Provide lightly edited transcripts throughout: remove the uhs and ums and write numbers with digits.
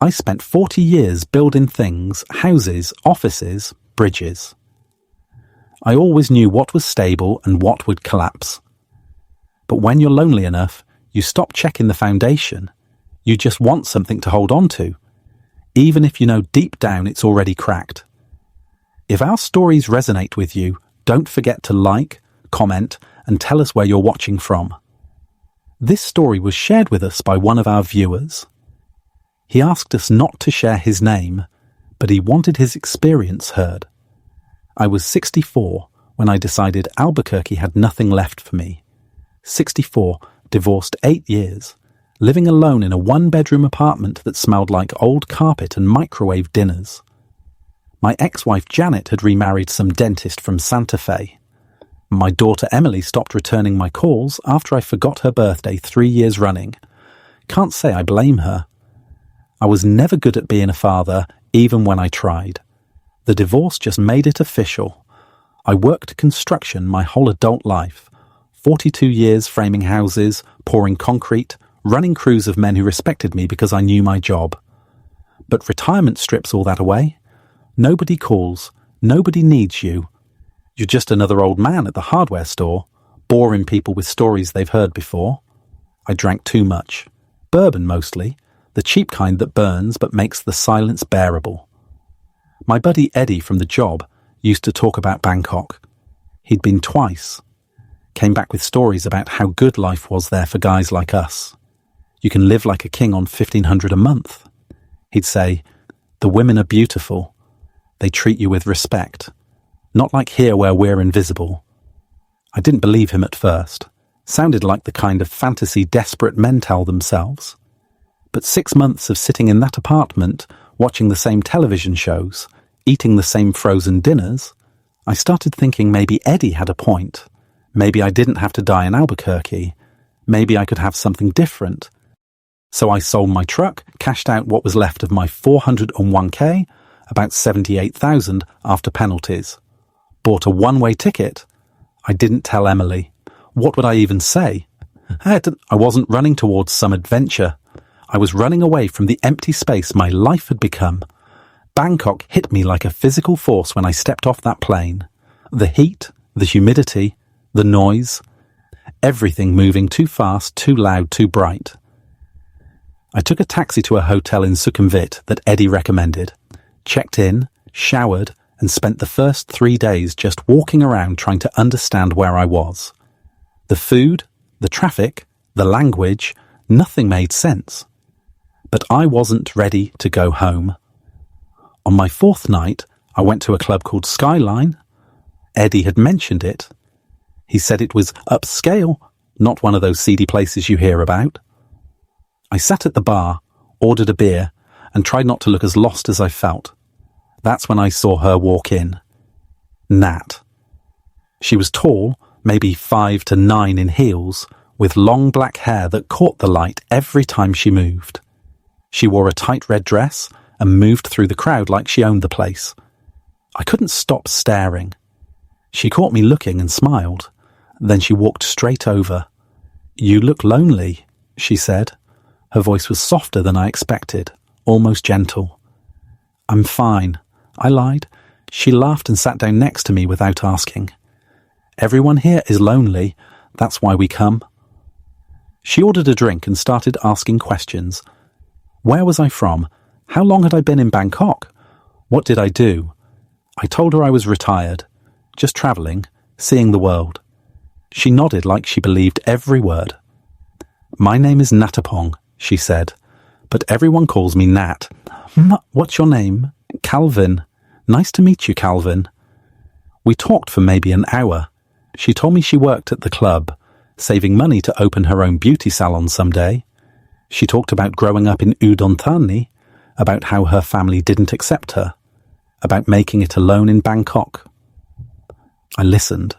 I spent 40 years building things, houses, offices, bridges. I always knew what was stable and what would collapse. But when you're lonely enough, you stop checking the foundation. You just want something to hold on to, even if you know deep down it's already cracked. If our stories resonate with you, don't forget to like, comment, and tell us where you're watching from. This story was shared with us by one of our viewers. He asked us not to share his name, but he wanted his experience heard. I was 64 when I decided Albuquerque had nothing left for me. 64, divorced 8 years, living alone in a one-bedroom apartment that smelled like old carpet and microwave dinners. My ex-wife Janet had remarried some dentist from Santa Fe. My daughter Emily stopped returning my calls after I forgot her birthday 3 years running. Can't say I blame her. I was never good at being a father, even when I tried. The divorce just made it official. I worked construction my whole adult life, 42 years framing houses, pouring concrete, running crews of men who respected me because I knew my job. But retirement strips all that away. Nobody calls, nobody needs you. You're just another old man at the hardware store, boring people with stories they've heard before. I drank too much. Bourbon mostly, the cheap kind that burns but makes the silence bearable. My buddy Eddie from the job used to talk about Bangkok. He'd been twice. Came back with stories about how good life was there for guys like us. You can live like a king on $1,500 a month. He'd say, the women are beautiful. They treat you with respect. Not like here where we're invisible. I didn't believe him at first. Sounded like the kind of fantasy desperate men tell themselves. But 6 months of sitting in that apartment, watching the same television shows, eating the same frozen dinners, I started thinking maybe Eddie had a point. Maybe I didn't have to die in Albuquerque. Maybe I could have something different. So I sold my truck, cashed out what was left of my 401k, about $78,000 after penalties. Bought a one-way ticket. I didn't tell Emily. What would I even say? I wasn't running towards some adventure. I was running away from the empty space my life had become. Bangkok hit me like a physical force when I stepped off that plane. The heat, the humidity, the noise, everything moving too fast, too loud, too bright. I took a taxi to a hotel in Sukhumvit that Eddie recommended, checked in, showered, and spent the first 3 days just walking around trying to understand where I was. The food, the traffic, the language, nothing made sense. But I wasn't ready to go home. On my 4th night, I went to a club called Skyline. Eddie had mentioned it. He said it was upscale, not one of those seedy places you hear about. I sat at the bar, ordered a beer, and tried not to look as lost as I felt. That's when I saw her walk in. Nat. She was tall, maybe 5 to 9 in heels, with long black hair that caught the light every time she moved. She wore a tight red dress and moved through the crowd like she owned the place. I couldn't stop staring. She caught me looking and smiled. Then she walked straight over. "You look lonely," she said. Her voice was softer than I expected, almost gentle. "I'm fine," I lied. She laughed and sat down next to me without asking. "Everyone here is lonely. That's why we come." She ordered a drink and started asking questions. Where was I from? How long had I been in Bangkok? What did I do? I told her I was retired, just travelling, seeing the world. She nodded like she believed every word. "My name is Natapong," she said, "but everyone calls me Nat." "What's your name?" "Calvin." "Nice to meet you, Calvin." We talked for maybe an hour. She told me she worked at the club, saving money to open her own beauty salon someday. She talked about growing up in Udon Thani, about how her family didn't accept her, about making it alone in Bangkok. I listened.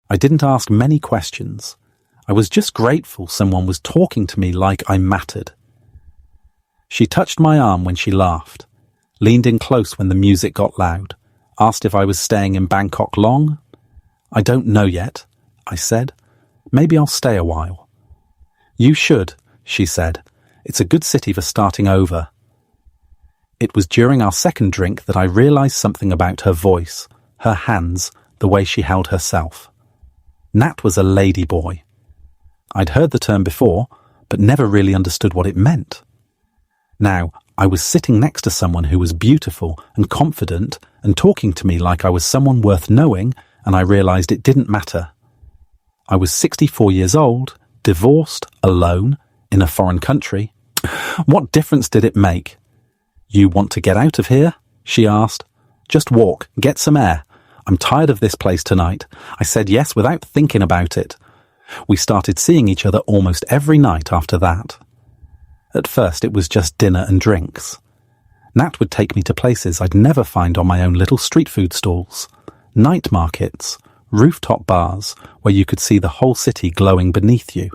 I didn't ask many questions. I was just grateful someone was talking to me like I mattered. She touched my arm when she laughed, leaned in close when the music got loud, asked if I was staying in Bangkok long. "I don't know yet," I said. "Maybe I'll stay a while." "You should," she said. "It's a good city for starting over." It was during our second drink that I realised something about her voice, her hands, the way she held herself. Nat was a lady boy. I'd heard the term before, but never really understood what it meant. Now, I was sitting next to someone who was beautiful and confident and talking to me like I was someone worth knowing, and I realised it didn't matter. I was 64 years old, divorced, alone, in a foreign country. What difference did it make? "You want to get out of here?" she asked. "Just walk, get some air. I'm tired of this place tonight." I said yes without thinking about it. We started seeing each other almost every night after that. At first it was just dinner and drinks. Nat would take me to places I'd never find on my own little street food stalls, night markets, rooftop bars where you could see the whole city glowing beneath you.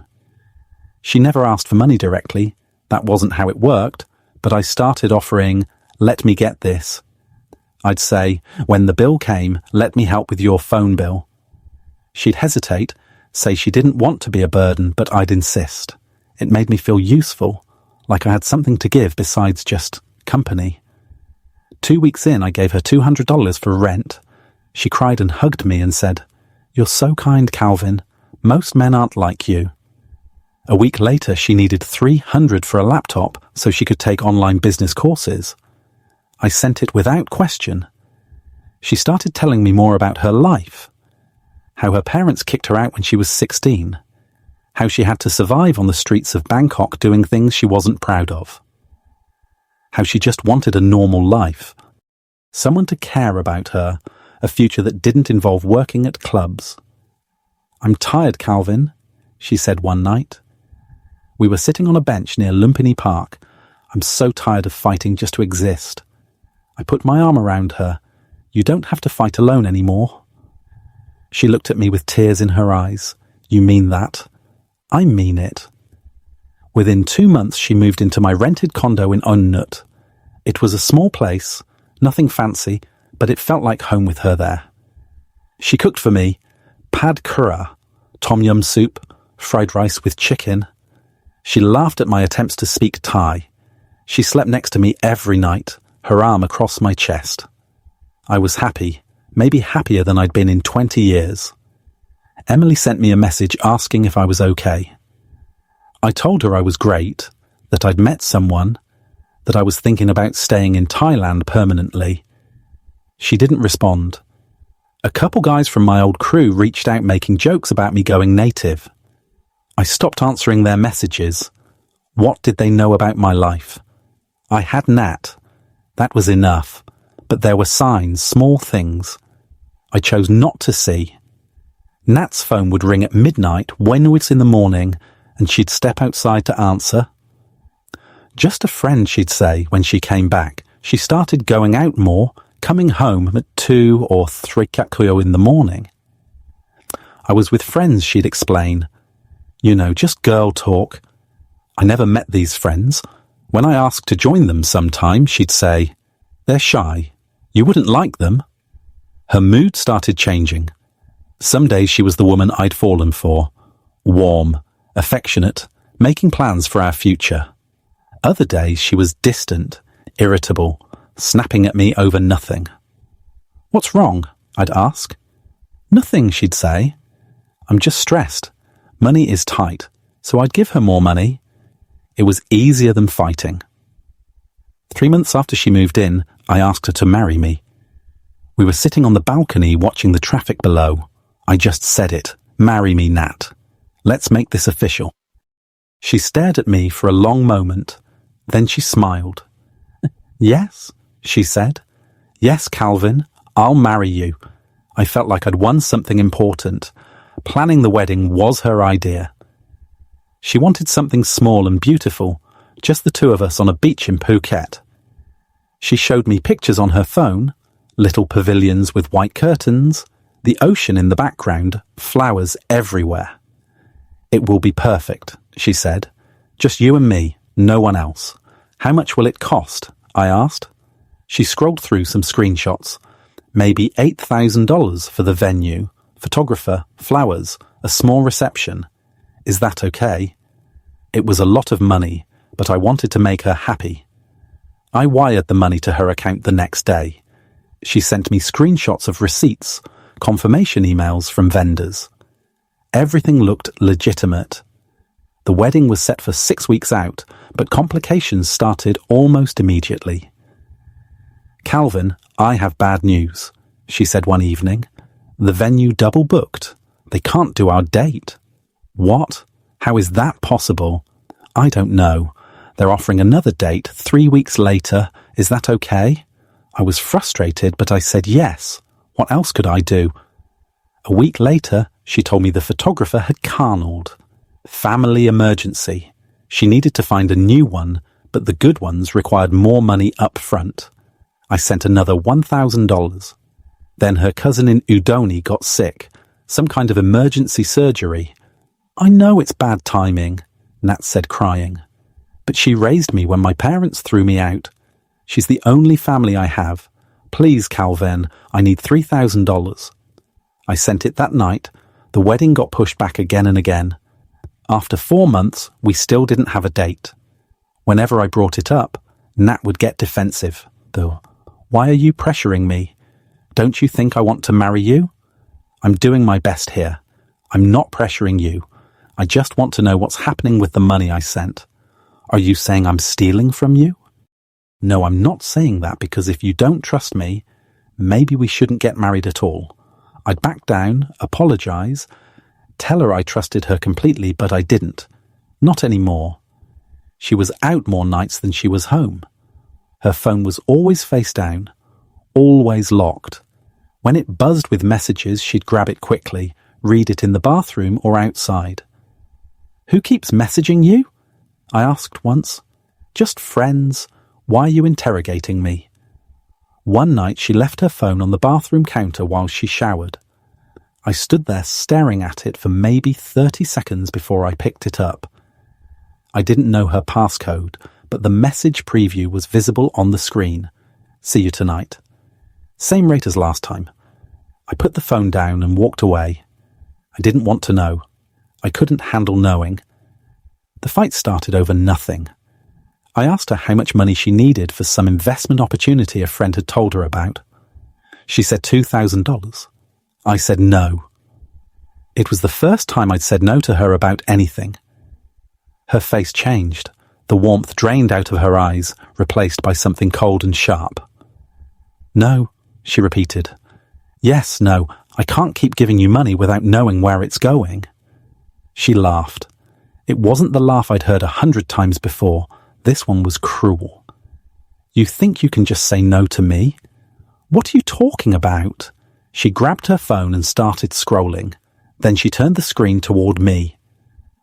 She never asked for money directly. That wasn't how it worked, but I started offering, "Let me get this." I'd say, "When the bill came, let me help with your phone bill." She'd hesitate, say she didn't want to be a burden, but I'd insist. It made me feel useful, like I had something to give besides just company. 2 weeks in, I gave her $200 for rent. She cried and hugged me and said, "You're so kind, Calvin. Most men aren't like you." A week later, she needed $300 for a laptop so she could take online business courses. I sent it without question. She started telling me more about her life, how her parents kicked her out when she was 16, how she had to survive on the streets of Bangkok doing things she wasn't proud of, how she just wanted a normal life, someone to care about her, a future that didn't involve working at clubs. "I'm tired, Calvin," she said one night. We were sitting on a bench near Lumpini Park. "I'm so tired of fighting just to exist." I put my arm around her. "You don't have to fight alone anymore." She looked at me with tears in her eyes. "You mean that?" "I mean it." Within 2 months, she moved into my rented condo in Onnut. It was a small place, nothing fancy, but it felt like home with her there. She cooked for me pad kura, tom yum soup, fried rice with chicken. She laughed at my attempts to speak Thai. She slept next to me every night, her arm across my chest. I was happy, maybe happier than I'd been in 20 years. Emily sent me a message asking if I was okay. I told her I was great, that I'd met someone, that I was thinking about staying in Thailand permanently. She didn't respond. A couple guys from my old crew reached out making jokes about me going native. I stopped answering their messages. What did they know about my life? I had Nat. That was enough. But there were signs, small things. I chose not to see. Nat's phone would ring at midnight when it was in the morning, and she'd step outside to answer. "Just a friend," she'd say when she came back. She started going out more, coming home at 2 or 3 kakuyo in the morning. I was with friends, she'd explain. You know, just girl talk. I never met these friends. When I asked to join them sometime, she'd say, "They're shy. You wouldn't like them." Her mood started changing. Some days she was the woman I'd fallen for. Warm, affectionate, making plans for our future. Other days she was distant, irritable, snapping at me over nothing. "What's wrong?" I'd ask. "Nothing," she'd say. "I'm just stressed. Money is tight," so I'd give her more money. It was easier than fighting. 3 months after she moved in, I asked her to marry me. We were sitting on the balcony watching the traffic below. I just said it. "Marry me, Nat. Let's make this official." She stared at me for a long moment. Then she smiled. "Yes," she said. "Yes, Calvin, I'll marry you." I felt like I'd won something important. Planning the wedding was her idea. She wanted something small and beautiful, just the two of us on a beach in Phuket. She showed me pictures on her phone, little pavilions with white curtains, the ocean in the background, flowers everywhere. "It will be perfect," she said. "Just you and me, no one else." "How much will it cost?" I asked. She scrolled through some screenshots. Maybe $8,000 for the venue, photographer, flowers, a small reception. Is that okay? It was a lot of money, but I wanted to make her happy. I wired the money to her account the next day. She sent me screenshots of receipts, confirmation emails from vendors. Everything looked legitimate. The wedding was set for 6 weeks out, but complications started almost immediately. "Calvin, I have bad news," she said one evening. "The venue double booked. They can't do our date." "What? How is that possible?" "I don't know. They're offering another date 3 weeks later. Is that okay?" I was frustrated, but I said yes. What else could I do? A week later, she told me the photographer had carnaled. Family emergency. She needed to find a new one, but the good ones required more money up front. I sent another $1,000. Then her cousin in Udoni got sick, some kind of emergency surgery. "I know it's bad timing," Nat said, crying. "But she raised me when my parents threw me out. She's the only family I have. Please, Calvin, I need $3,000. I sent it that night. The wedding got pushed back again and again. After 4 months, we still didn't have a date. Whenever I brought it up, Nat would get defensive, though. "Why are you pressuring me? Don't you think I want to marry you?" "I'm doing my best here. I'm not pressuring you. I just want to know what's happening with the money I sent. Are you saying I'm stealing from you?" "No, I'm not saying that, because if you don't trust me, maybe we shouldn't get married at all." I'd back down, apologize, tell her I trusted her completely, but I didn't. Not anymore. She was out more nights than she was home. Her phone was always face down, always locked. When it buzzed with messages, she'd grab it quickly, read it in the bathroom or outside. "Who keeps messaging you?" I asked once. "Just friends. Why are you interrogating me?" One night she left her phone on the bathroom counter while she showered. I stood there staring at it for maybe 30 seconds before I picked it up. I didn't know her passcode, but the message preview was visible on the screen. "See you tonight." Same rate as last time. I put the phone down and walked away. I didn't want to know. I couldn't handle knowing. The fight started over nothing. I asked her how much money she needed for some investment opportunity a friend had told her about. She said $2,000. I said no. It was the first time I'd said no to her about anything. Her face changed. The warmth drained out of her eyes, replaced by something cold and sharp. "No," she repeated. "Yes, no, I can't keep giving you money without knowing where it's going." She laughed. It wasn't the laugh I'd heard 100 times before. This one was cruel. "You think you can just say no to me? What are you talking about?" She grabbed her phone and started scrolling. Then she turned the screen toward me.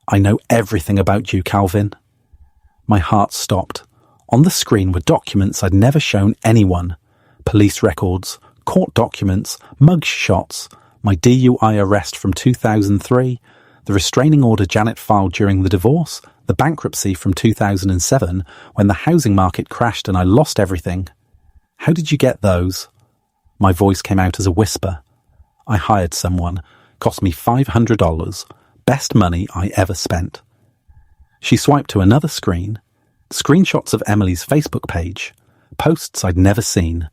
"I know everything about you, Calvin." My heart stopped. On the screen were documents I'd never shown anyone. Police records, court documents, mug shots, my DUI arrest from 2003, the restraining order Janet filed during the divorce, the bankruptcy from 2007 when the housing market crashed and I lost everything. "How did you get those?" My voice came out as a whisper. "I hired someone. Cost me $500. Best money I ever spent." She swiped to another screen. Screenshots of Emily's Facebook page. Posts I'd never seen.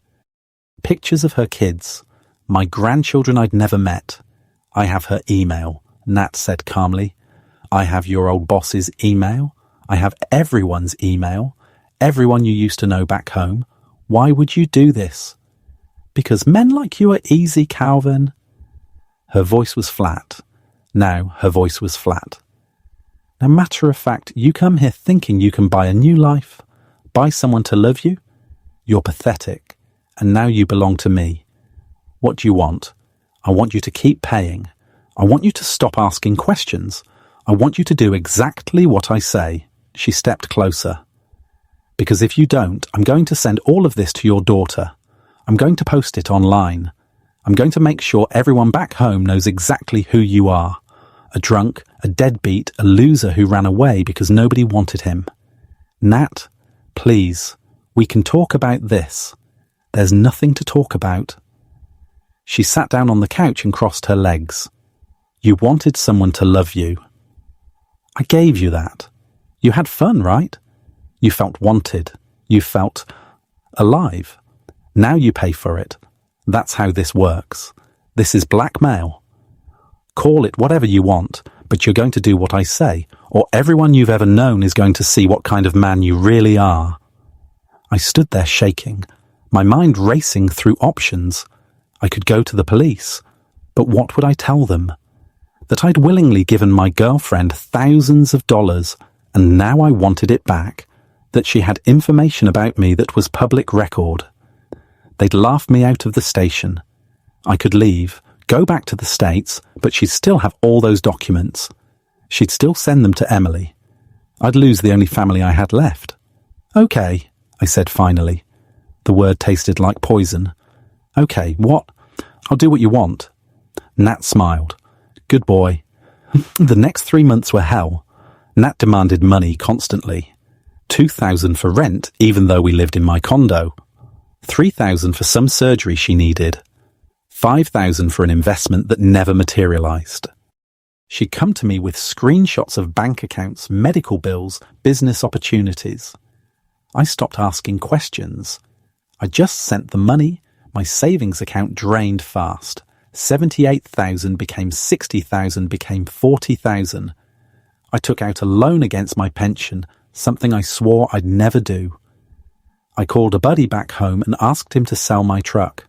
Pictures of her kids. My grandchildren I'd never met. "I have her email," Nat said calmly. "I have your old boss's email. I have everyone's email. Everyone you used to know back home. Why would you do this?" "Because men like you are easy, Calvin." Her voice was flat. Now her voice was flat. "Now, matter of fact, you come here thinking you can buy a new life, buy someone to love you? You're pathetic. And now you belong to me. What do you want? I want you to keep paying. I want you to stop asking questions. I want you to do exactly what I say." She stepped closer. "Because if you don't, I'm going to send all of this to your daughter. I'm going to post it online. I'm going to make sure everyone back home knows exactly who you are. A drunk, a deadbeat, a loser who ran away because nobody wanted him. Nat, please, we can talk about this. There's nothing to talk about." She sat down on the couch and crossed her legs. "You wanted someone to love you. I gave you that. You had fun, right? You felt wanted. You felt, Alive. Now you pay for it. That's how this works. This is blackmail. Call it whatever you want, but you're going to do what I say, or everyone you've ever known is going to see what kind of man you really are. I stood there shaking, my mind racing through options. I could go to the police, but what would I tell them? That I'd willingly given my girlfriend thousands of dollars, and now I wanted it back. That she had information about me that was public record. They'd laughed me out of the station. I could leave, go back to the States, but she'd still have all those documents. She'd still send them to Emily. I'd lose the only family I had left. Okay, I said finally. The word tasted like poison. Okay, what? I'll do what you want. Nat smiled. Good boy. The next 3 months were hell. Nat demanded money constantly. $2,000 for rent, even though we lived in my condo. $3,000 for some surgery she needed. $5,000 for an investment that never materialized. She'd come to me with screenshots of bank accounts, medical bills, business opportunities. I stopped asking questions. I just sent the money. My savings account drained fast. $78,000 became $60,000, became $40,000. I took out a loan against my pension, something I swore I'd never do. I called a buddy back home and asked him to sell my truck.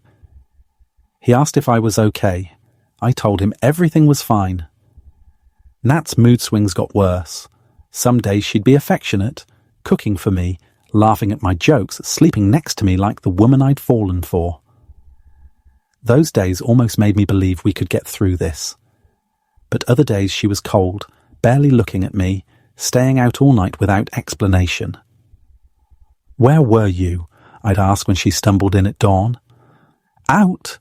He asked if I was okay. I told him everything was fine. Nat's mood swings got worse. Some days she'd be affectionate, cooking for me, laughing at my jokes, sleeping next to me like the woman I'd fallen for. Those days almost made me believe we could get through this. But other days she was cold, barely looking at me, staying out all night without explanation. Where were you? I'd ask when she stumbled in at dawn. Out?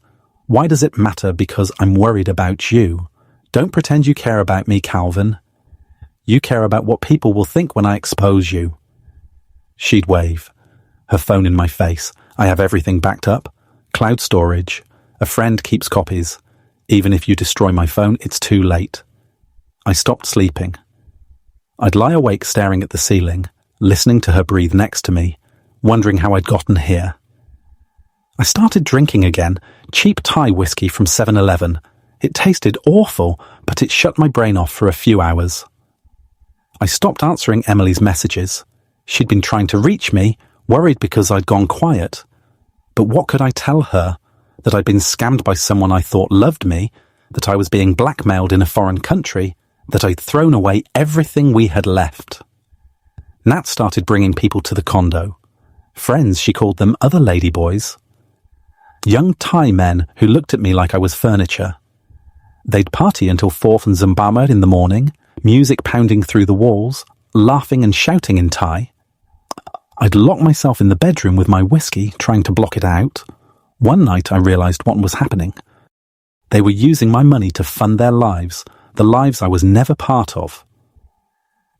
Why does it matter? Because I'm worried about you. Don't pretend you care about me, Calvin. You care about what people will think when I expose you. She'd wave, her phone in my face. I have everything backed up. Cloud storage. A friend keeps copies. Even if you destroy my phone, it's too late. I stopped sleeping. I'd lie awake staring at the ceiling, listening to her breathe next to me, wondering how I'd gotten here. I started drinking again, cheap Thai whiskey from 7-Eleven. It tasted awful, but it shut my brain off for a few hours. I stopped answering Emily's messages. She'd been trying to reach me, worried because I'd gone quiet. But what could I tell her? That I'd been scammed by someone I thought loved me, that I was being blackmailed in a foreign country, that I'd thrown away everything we had left. Nat started bringing people to the condo. Friends, she called them, other ladyboys. Young Thai men who looked at me like I was furniture. They'd party until 4th and Zambama in the morning, music pounding through the walls, laughing and shouting in Thai. I'd lock myself in the bedroom with my whiskey, trying to block it out. One night I realized what was happening. They were using my money to fund their lives, the lives I was never part of.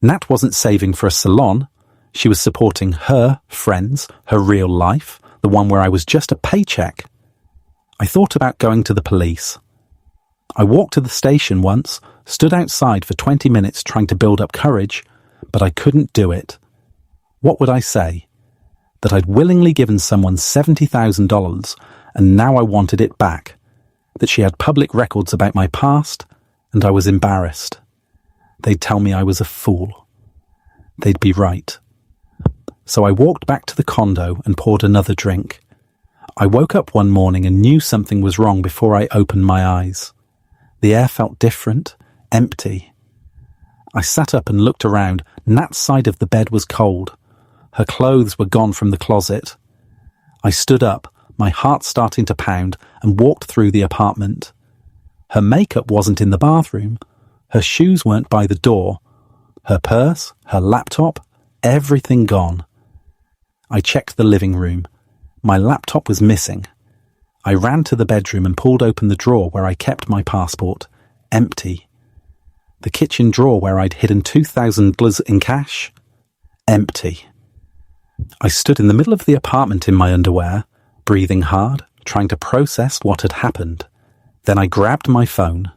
Nat wasn't saving for a salon. She was supporting her friends, her real life, the one where I was just a paycheck. I thought about going to the police. I walked to the station once, stood outside for 20 minutes trying to build up courage, but I couldn't do it. What would I say? That I'd willingly given someone $70,000 and now I wanted it back. That she had public records about my past and I was embarrassed. They'd tell me I was a fool. They'd be right. So I walked back to the condo and poured another drink. I woke up one morning and knew something was wrong before I opened my eyes. The air felt different, empty. I sat up and looked around. Nat's side of the bed was cold. Her clothes were gone from the closet. I stood up, my heart starting to pound, and walked through the apartment. Her makeup wasn't in the bathroom. Her shoes weren't by the door. Her purse, her laptop, everything gone. I checked the living room. My laptop was missing. I ran to the bedroom and pulled open the drawer where I kept my passport. Empty. The kitchen drawer where I'd hidden $2,000 in cash. Empty. I stood in the middle of the apartment in my underwear, breathing hard, trying to process what had happened. Then I grabbed my phone.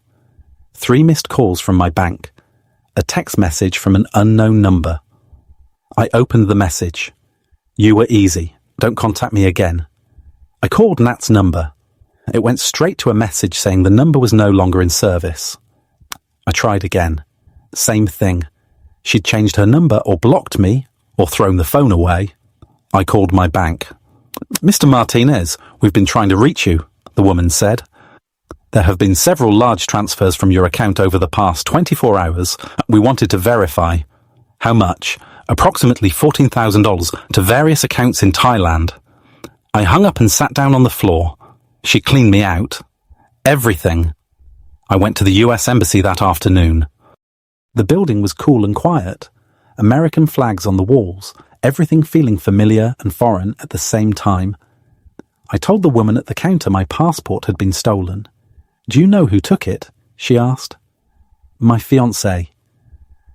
3 missed calls from my bank. A text message from an unknown number. I opened the message. You were easy. Don't contact me again. I called Nat's number. It went straight to a message saying the number was no longer in service. I tried again. Same thing. She'd changed her number or blocked me or thrown the phone away. I called my bank. "Mr. Martinez, we've been trying to reach you," the woman said. "There have been several large transfers from your account over the past 24 hours. We wanted to verify." "How much?" "Approximately $14,000 to various accounts in Thailand." I hung up and sat down on the floor. She cleaned me out. Everything. I went to the US Embassy that afternoon. The building was cool and quiet. American flags on the walls, everything feeling familiar and foreign at the same time. I told the woman at the counter my passport had been stolen. "Do you know who took it?" she asked. "My fiancé."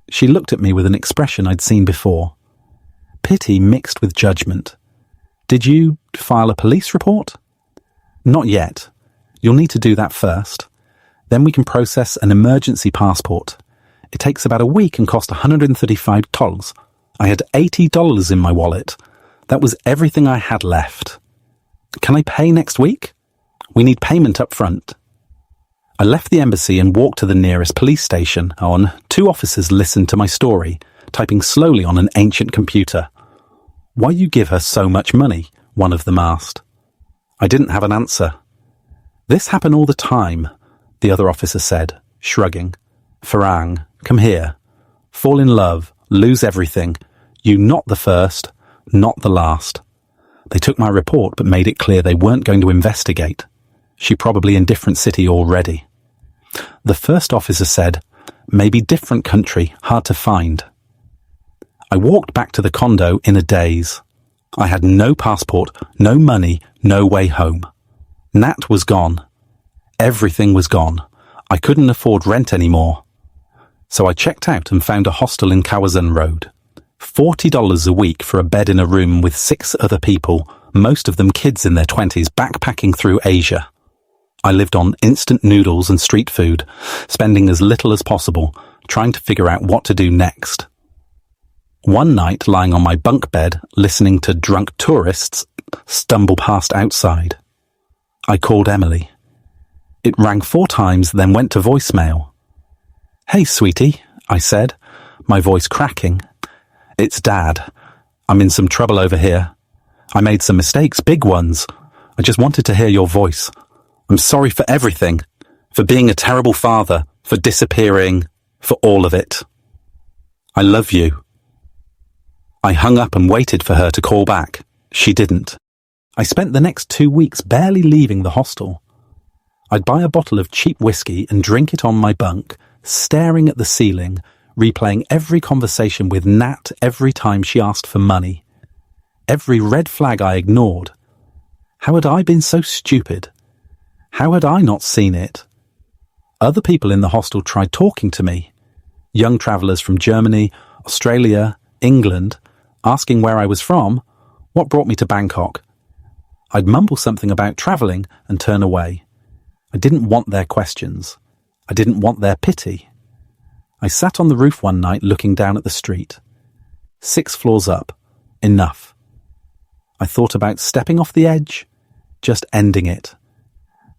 She looked at me with an expression I'd seen before. Pity mixed with judgment. "Did you file a police report?" "Not yet. You'll need to do that first. Then we can process an emergency passport. It takes about a week and costs $135. I had $80 in my wallet. That was everything I had left. "Can I pay next week?" "We need payment up front." I left the embassy and walked to the nearest police station. Two officers listened to my story, typing slowly on an ancient computer. "Why you give her so much money?" one of them asked. I didn't have an answer. "This happen all the time," the other officer said, shrugging. "Farang, come here. Fall in love, lose everything. You not the first, not the last." They took my report but made it clear they weren't going to investigate. She probably in different city already. The first officer said, "Maybe different country, hard to find." I walked back to the condo in a daze. I had no passport, no money, no way home. Nat was gone. Everything was gone. I couldn't afford rent anymore. So I checked out and found a hostel in Kawasan Road. $40 a week for a bed in a room with 6 other people, most of them kids in their 20s, backpacking through Asia. I lived on instant noodles and street food, spending as little as possible, trying to figure out what to do next. One night, lying on my bunk bed, listening to drunk tourists stumble past outside, I called Emily. It rang 4 times, then went to voicemail. "Hey, sweetie," I said, my voice cracking. "It's Dad. I'm in some trouble over here. I made some mistakes, big ones. I just wanted to hear your voice. I'm sorry for everything, for being a terrible father, for disappearing, for all of it. I love you." I hung up and waited for her to call back. She didn't. I spent the next 2 weeks barely leaving the hostel. I'd buy a bottle of cheap whiskey and drink it on my bunk, staring at the ceiling, replaying every conversation with Nat every time she asked for money. Every red flag I ignored. How had I been so stupid? How had I not seen it? Other people in the hostel tried talking to me. Young travellers from Germany, Australia, England, asking where I was from, what brought me to Bangkok. I'd mumble something about travelling and turn away. I didn't want their questions. I didn't want their pity. I sat on the roof one night looking down at the street. 6 floors up. Enough. I thought about stepping off the edge, just ending it.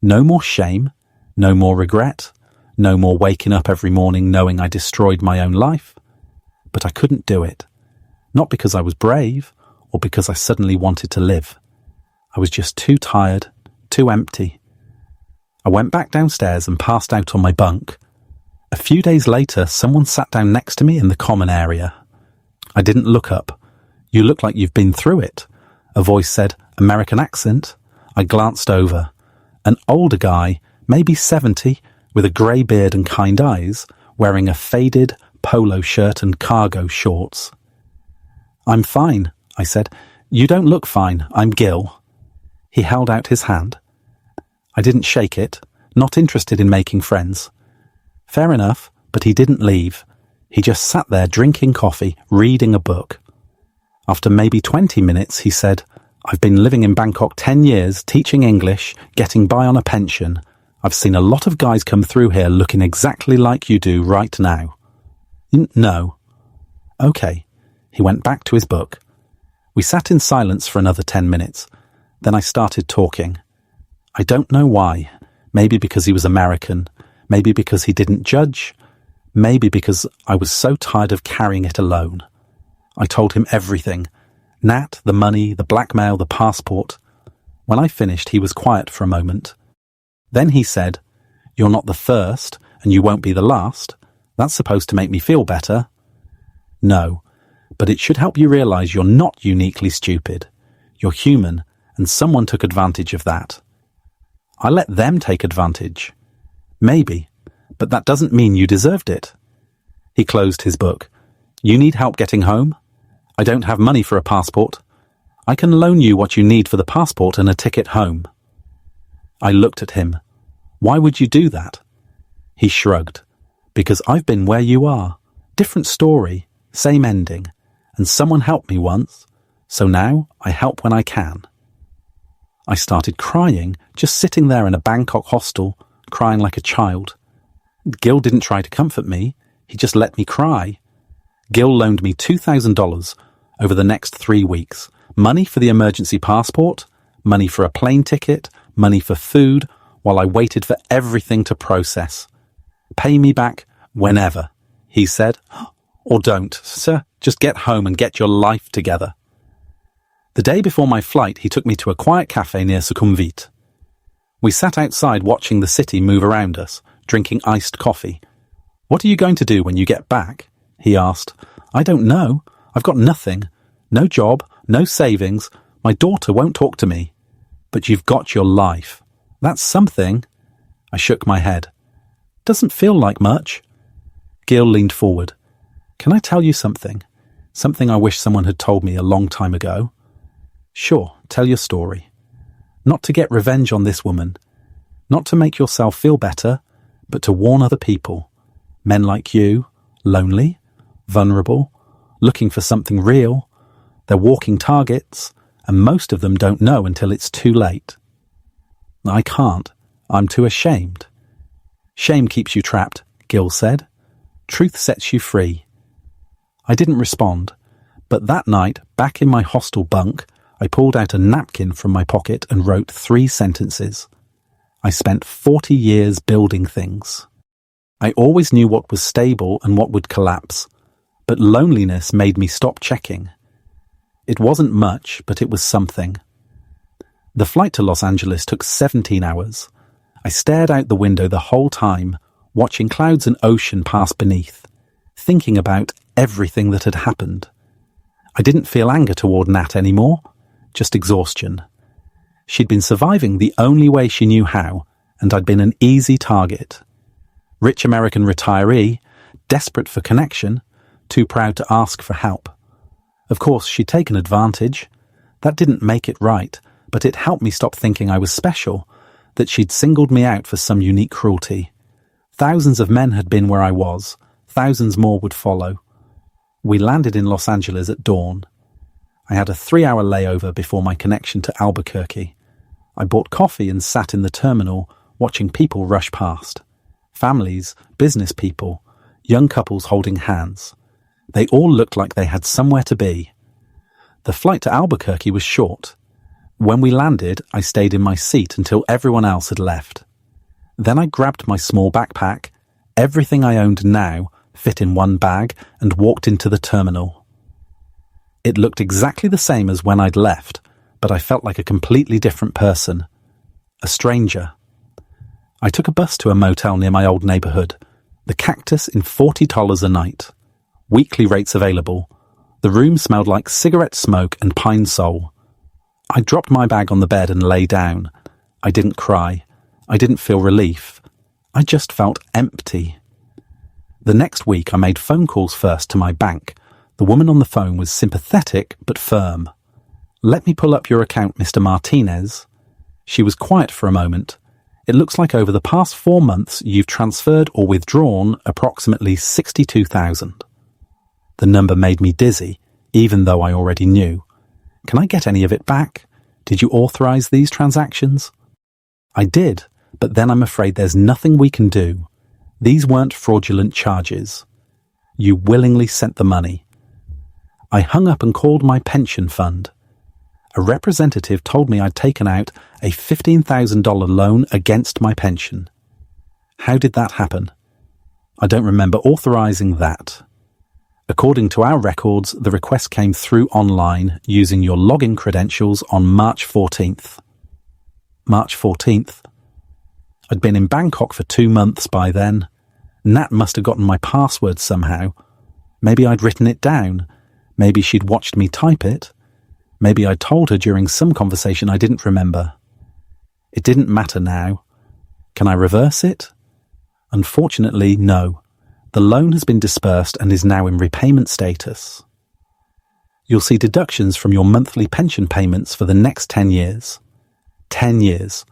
No more shame, no more regret, no more waking up every morning knowing I destroyed my own life. But I couldn't do it. Not because I was brave or because I suddenly wanted to live. I was just too tired, too empty. I went back downstairs and passed out on my bunk. A few days later, someone sat down next to me in the common area. I didn't look up. "You look like you've been through it," a voice said, American accent. I glanced over. An older guy, maybe 70, with a grey beard and kind eyes, wearing a faded polo shirt and cargo shorts. "I'm fine," I said. "You don't look fine. I'm Gil." He held out his hand. I didn't shake it, not interested in making friends. Fair enough, but he didn't leave. He just sat there drinking coffee, reading a book. After maybe 20 minutes, he said, "I've been living in Bangkok 10 years, teaching English, getting by on a pension. I've seen a lot of guys come through here looking exactly like you do right now." "No." "Okay." He went back to his book. We sat in silence for another 10 minutes. Then I started talking. I don't know why. Maybe because he was American. Maybe because he didn't judge. Maybe because I was so tired of carrying it alone. I told him everything. Nat, the money, the blackmail, the passport. When I finished, he was quiet for a moment. Then he said, "You're not the first, and you won't be the last. That's supposed to make me feel better." No, but it should help you realize you're not uniquely stupid. You're human, and someone took advantage of that. I let them take advantage. Maybe, but that doesn't mean you deserved it. He closed his book. You need help getting home? I don't have money for a passport. I can loan you what you need for the passport and a ticket home. I looked at him. Why would you do that? He shrugged. Because I've been where you are. Different story, same ending. And someone helped me once, so now I help when I can. I started crying, just sitting there in a Bangkok hostel, crying like a child. Gil didn't try to comfort me, he just let me cry. Gil loaned me $2,000 over the next 3 weeks. Money for the emergency passport, money for a plane ticket, money for food, while I waited for everything to process. Pay me back whenever, he said. Or don't, sir, just get home and get your life together. The day before my flight, he took me to a quiet cafe near Sukhumvit. We sat outside watching the city move around us, drinking iced coffee. What are you going to do when you get back? He asked. I don't know. I've got nothing. No job, no savings. My daughter won't talk to me. But you've got your life. That's something. I shook my head. Doesn't feel like much. Gil leaned forward. Can I tell you something? Something I wish someone had told me a long time ago. Sure, tell your story. Not to get revenge on this woman. Not to make yourself feel better, but to warn other people. Men like you, lonely, vulnerable, looking for something real. They're walking targets, and most of them don't know until it's too late. I can't. I'm too ashamed. Shame keeps you trapped, Gil said. Truth sets you free. I didn't respond, but that night, back in my hostel bunk, I pulled out a napkin from my pocket and wrote 3 sentences. I spent 40 years building things. I always knew what was stable and what would collapse, but loneliness made me stop checking. It wasn't much, but it was something. The flight to Los Angeles took 17 hours. I stared out the window the whole time, watching clouds and ocean pass beneath, thinking about everything that had happened. I didn't feel anger toward Nat anymore, just exhaustion. She'd been surviving the only way she knew how, and I'd been an easy target. Rich American retiree, desperate for connection, too proud to ask for help. Of course, she'd taken advantage. That didn't make it right, but it helped me stop thinking I was special, that she'd singled me out for some unique cruelty. Thousands of men had been where I was. Thousands more would follow. We landed in Los Angeles at dawn. I had a 3-hour layover before my connection to Albuquerque. I bought coffee and sat in the terminal, watching people rush past. Families, business people, young couples holding hands. They all looked like they had somewhere to be. The flight to Albuquerque was short. When we landed, I stayed in my seat until everyone else had left. Then I grabbed my small backpack. Everything I owned now fit in one bag and walked into the terminal. It looked exactly the same as when I'd left, but I felt like a completely different person. A stranger. I took a bus to a motel near my old neighborhood. The Cactus in $40 a night. Weekly rates available. The room smelled like cigarette smoke and pine sol. I dropped my bag on the bed and lay down. I didn't cry. I didn't feel relief. I just felt empty. The next week I made phone calls first to my bank. The woman on the phone was sympathetic but firm. Let me pull up your account, Mr. Martinez. She was quiet for a moment. It looks like over the past 4 months you've transferred or withdrawn approximately $62,000. The number made me dizzy, even though I already knew. Can I get any of it back? Did you authorize these transactions? I did, but then I'm afraid there's nothing we can do. These weren't fraudulent charges. You willingly sent the money. I hung up and called my pension fund. A representative told me I'd taken out a $15,000 loan against my pension. How did that happen? I don't remember authorising that. According to our records, the request came through online using your login credentials on March 14th. March 14th? I'd been in Bangkok for 2 months by then. Nat must have gotten my password somehow. Maybe I'd written it down. Maybe she'd watched me type it. Maybe I'd told her during some conversation I didn't remember. It didn't matter now. Can I reverse it? Unfortunately, no. The loan has been dispersed and is now in repayment status. You'll see deductions from your monthly pension payments for the next 10 years. 10 years.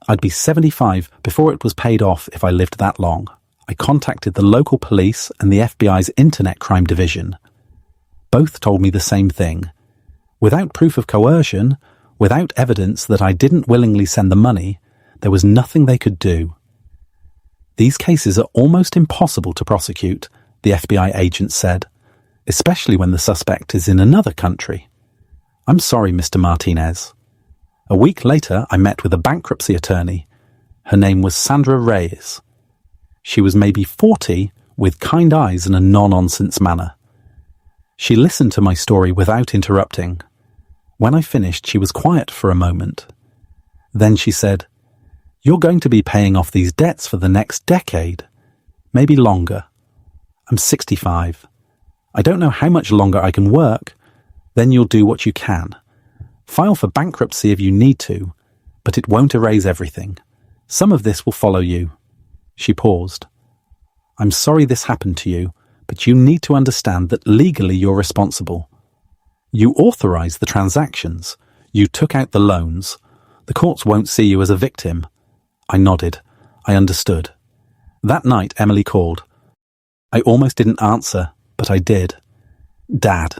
I'd be 75 before it was paid off if I lived that long. I contacted the local police and the FBI's Internet Crime Division. Both told me the same thing. Without proof of coercion, without evidence that I didn't willingly send the money, there was nothing they could do. These cases are almost impossible to prosecute, the FBI agent said, especially when the suspect is in another country. I'm sorry, Mr. Martinez. A week later, I met with a bankruptcy attorney. Her name was Sandra Reyes. She was maybe 40, with kind eyes and a no-nonsense manner. She listened to my story without interrupting. When I finished, she was quiet for a moment. Then she said, "You're going to be paying off these debts for the next decade, maybe longer. I'm 65. I don't know how much longer I can work. Then you'll do what you can. File for bankruptcy if you need to, but it won't erase everything. Some of this will follow you." She paused. "I'm sorry this happened to you, but you need to understand that legally you're responsible. You authorised the transactions. You took out the loans. The courts won't see you as a victim." I nodded. I understood. That night, Emily called. I almost didn't answer, but I did. "Dad."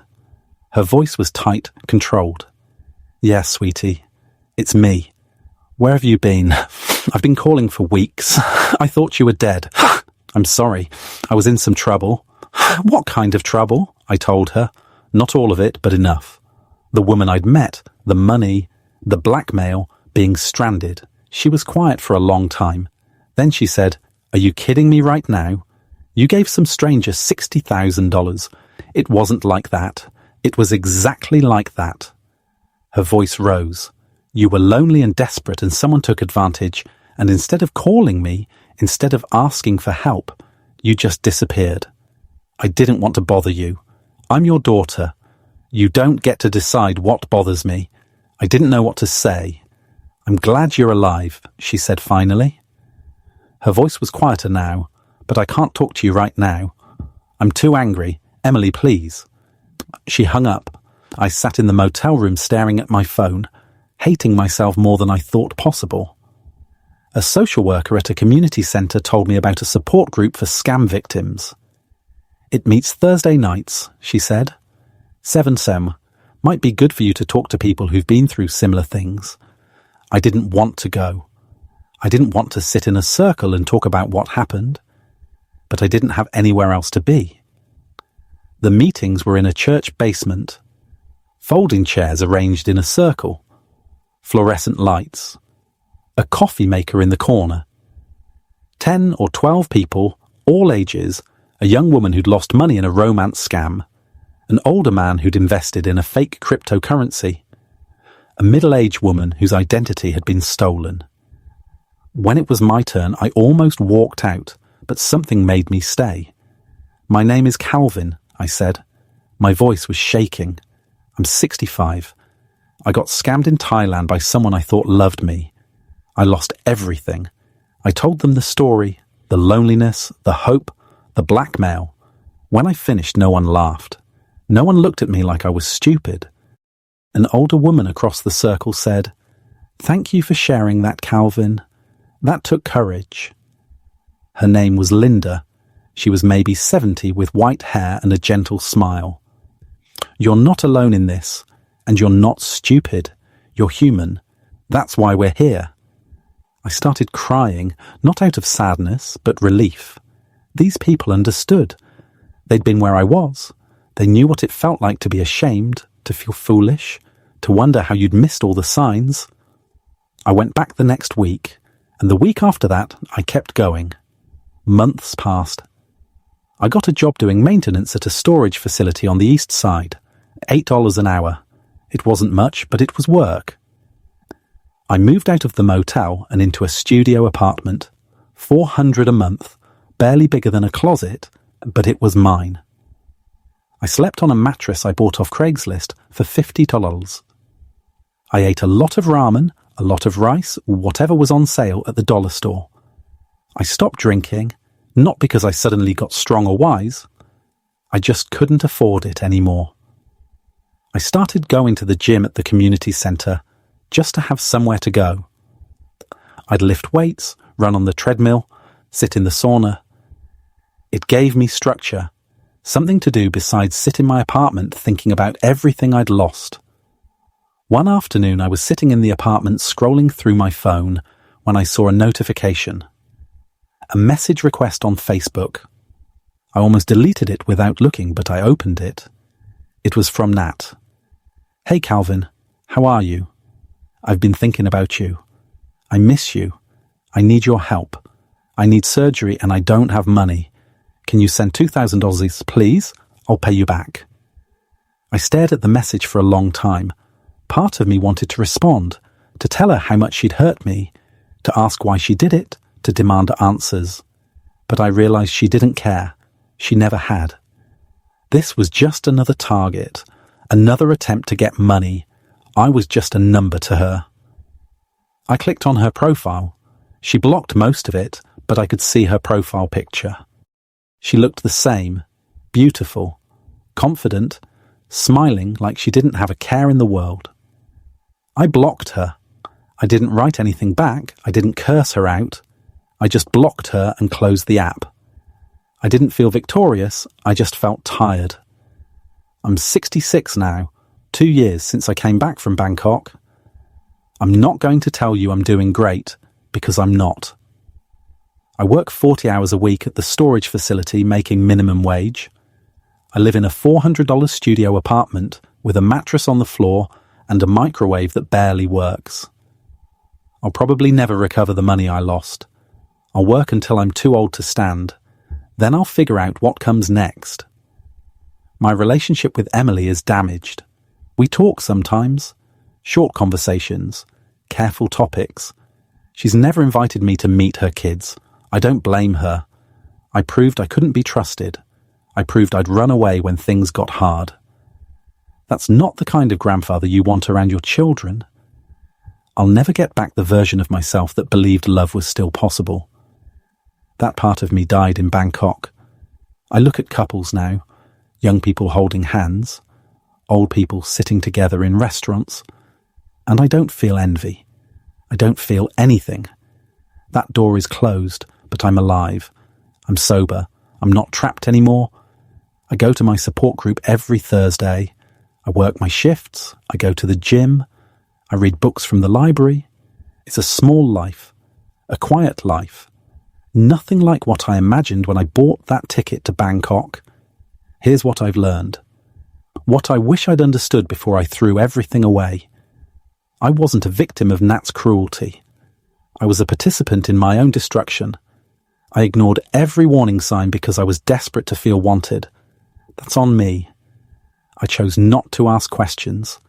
Her voice was tight, controlled. "Yes, sweetie. It's me. Where have you been? I've been calling for weeks. I thought you were dead. I'm sorry. I was in some trouble." "What kind of trouble?" I told her. Not all of it, but enough. The woman I'd met, the money, the blackmail, being stranded. She was quiet for a long time. Then she said, "Are you kidding me right now? You gave some stranger $60,000. It wasn't like that. It was exactly like that." Her voice rose. "You were lonely and desperate and someone took advantage, and instead of calling me, instead of asking for help, you just disappeared. I didn't want to bother you. I'm your daughter. You don't get to decide what bothers me. I didn't know what to say. I'm glad you're alive," she said finally. Her voice was quieter now. "But I can't talk to you right now. I'm too angry. Emily, please." She hung up. I sat in the motel room staring at my phone, hating myself more than I thought possible. A social worker at a community centre told me about a support group for scam victims. "It meets Thursday nights," she said. 7 might be good for you to talk to people who've been through similar things. I didn't want to go. I didn't want to sit in a circle and talk about what happened, but I didn't have anywhere else to be. The meetings were in a church basement. Folding chairs arranged in a circle. Fluorescent lights. A coffee maker in the corner. 10 or 12 people, all ages, a young woman who'd lost money in a romance scam, an older man who'd invested in a fake cryptocurrency, a middle-aged woman whose identity had been stolen. When it was my turn, I almost walked out, but something made me stay. "My name is Calvin," I said. My voice was shaking. "I'm 65. I got scammed in Thailand by someone I thought loved me. I lost everything." I told them the story, the loneliness, the hope, the blackmail. When I finished, no one laughed. No one looked at me like I was stupid. An older woman across the circle said, "Thank you for sharing that, Calvin. That took courage." Her name was Linda. She was maybe 70 with white hair and a gentle smile. "You're not alone in this, and you're not stupid. You're human. That's why we're here." I started crying, not out of sadness, but relief. These people understood. They'd been where I was. They knew what it felt like to be ashamed, to feel foolish, to wonder how you'd missed all the signs. I went back the next week, and the week after that, I kept going. Months passed. I got a job doing maintenance at a storage facility on the east side, $8 an hour. It wasn't much, but it was work. I moved out of the motel and into a studio apartment, $400 a month, barely bigger than a closet, but it was mine. I slept on a mattress I bought off Craigslist for $50. I ate a lot of ramen, a lot of rice, whatever was on sale at the dollar store. I stopped drinking, not because I suddenly got strong or wise. I just couldn't afford it anymore. I started going to the gym at the community centre just to have somewhere to go. I'd lift weights, run on the treadmill, sit in the sauna. It gave me structure, something to do besides sit in my apartment thinking about everything I'd lost. One afternoon I was sitting in the apartment scrolling through my phone when I saw a notification. A message request on Facebook. I almost deleted it without looking, but I opened it. It was from Nat. "Hey Calvin, how are you? I've been thinking about you. I miss you. I need your help. I need surgery and I don't have money. Can you send $2,000, please? I'll pay you back." I stared at the message for a long time. Part of me wanted to respond, to tell her how much she'd hurt me, to ask why she did it, to demand answers. But I realized she didn't care. She never had. This was just another target, another attempt to get money. I was just a number to her. I clicked on her profile. She blocked most of it, but I could see her profile picture. She looked the same, beautiful, confident, smiling like she didn't have a care in the world. I blocked her. I didn't write anything back. I didn't curse her out. I just blocked her and closed the app. I didn't feel victorious. I just felt tired. I'm 66 now, 2 years since I came back from Bangkok. I'm not going to tell you I'm doing great, because I'm not. I work 40 hours a week at the storage facility making minimum wage. I live in a $400 studio apartment with a mattress on the floor and a microwave that barely works. I'll probably never recover the money I lost. I'll work until I'm too old to stand. Then I'll figure out what comes next. My relationship with Emily is damaged. We talk sometimes, short conversations, careful topics. She's never invited me to meet her kids. I don't blame her. I proved I couldn't be trusted. I proved I'd run away when things got hard. That's not the kind of grandfather you want around your children. I'll never get back the version of myself that believed love was still possible. That part of me died in Bangkok. I look at couples now, young people holding hands, old people sitting together in restaurants, and I don't feel envy. I don't feel anything. That door is closed, but I'm alive. I'm sober. I'm not trapped anymore. I go to my support group every Thursday. I work my shifts. I go to the gym. I read books from the library. It's a small life, a quiet life. Nothing like what I imagined when I bought that ticket to Bangkok. Here's what I've learned. What I wish I'd understood before I threw everything away. I wasn't a victim of Nat's cruelty. I was a participant in my own destruction. I ignored every warning sign because I was desperate to feel wanted. That's on me. I chose not to ask questions.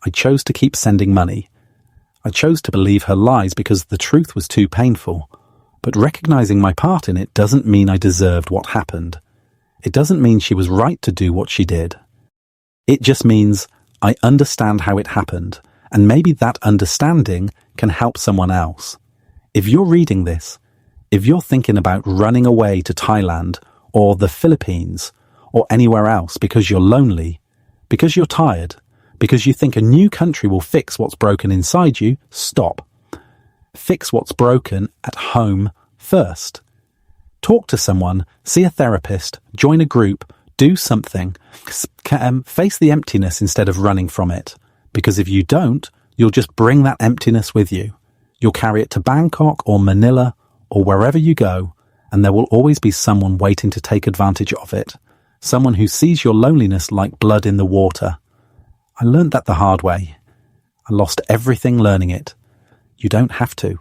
I chose to keep sending money. I chose to believe her lies because the truth was too painful. But recognizing my part in it doesn't mean I deserved what happened. It doesn't mean she was right to do what she did. It just means I understand how it happened, and maybe that understanding can help someone else. If you're reading this, if you're thinking about running away to Thailand or the Philippines or anywhere else because you're lonely, because you're tired, because you think a new country will fix what's broken inside you, stop. Fix what's broken at home first. Talk to someone, see a therapist, join a group, do something. Face the emptiness instead of running from it. Because if you don't, you'll just bring that emptiness with you. You'll carry it to Bangkok or Manila or wherever you go, and there will always be someone waiting to take advantage of it. Someone who sees your loneliness like blood in the water. I learned that the hard way. I lost everything learning it. You don't have to.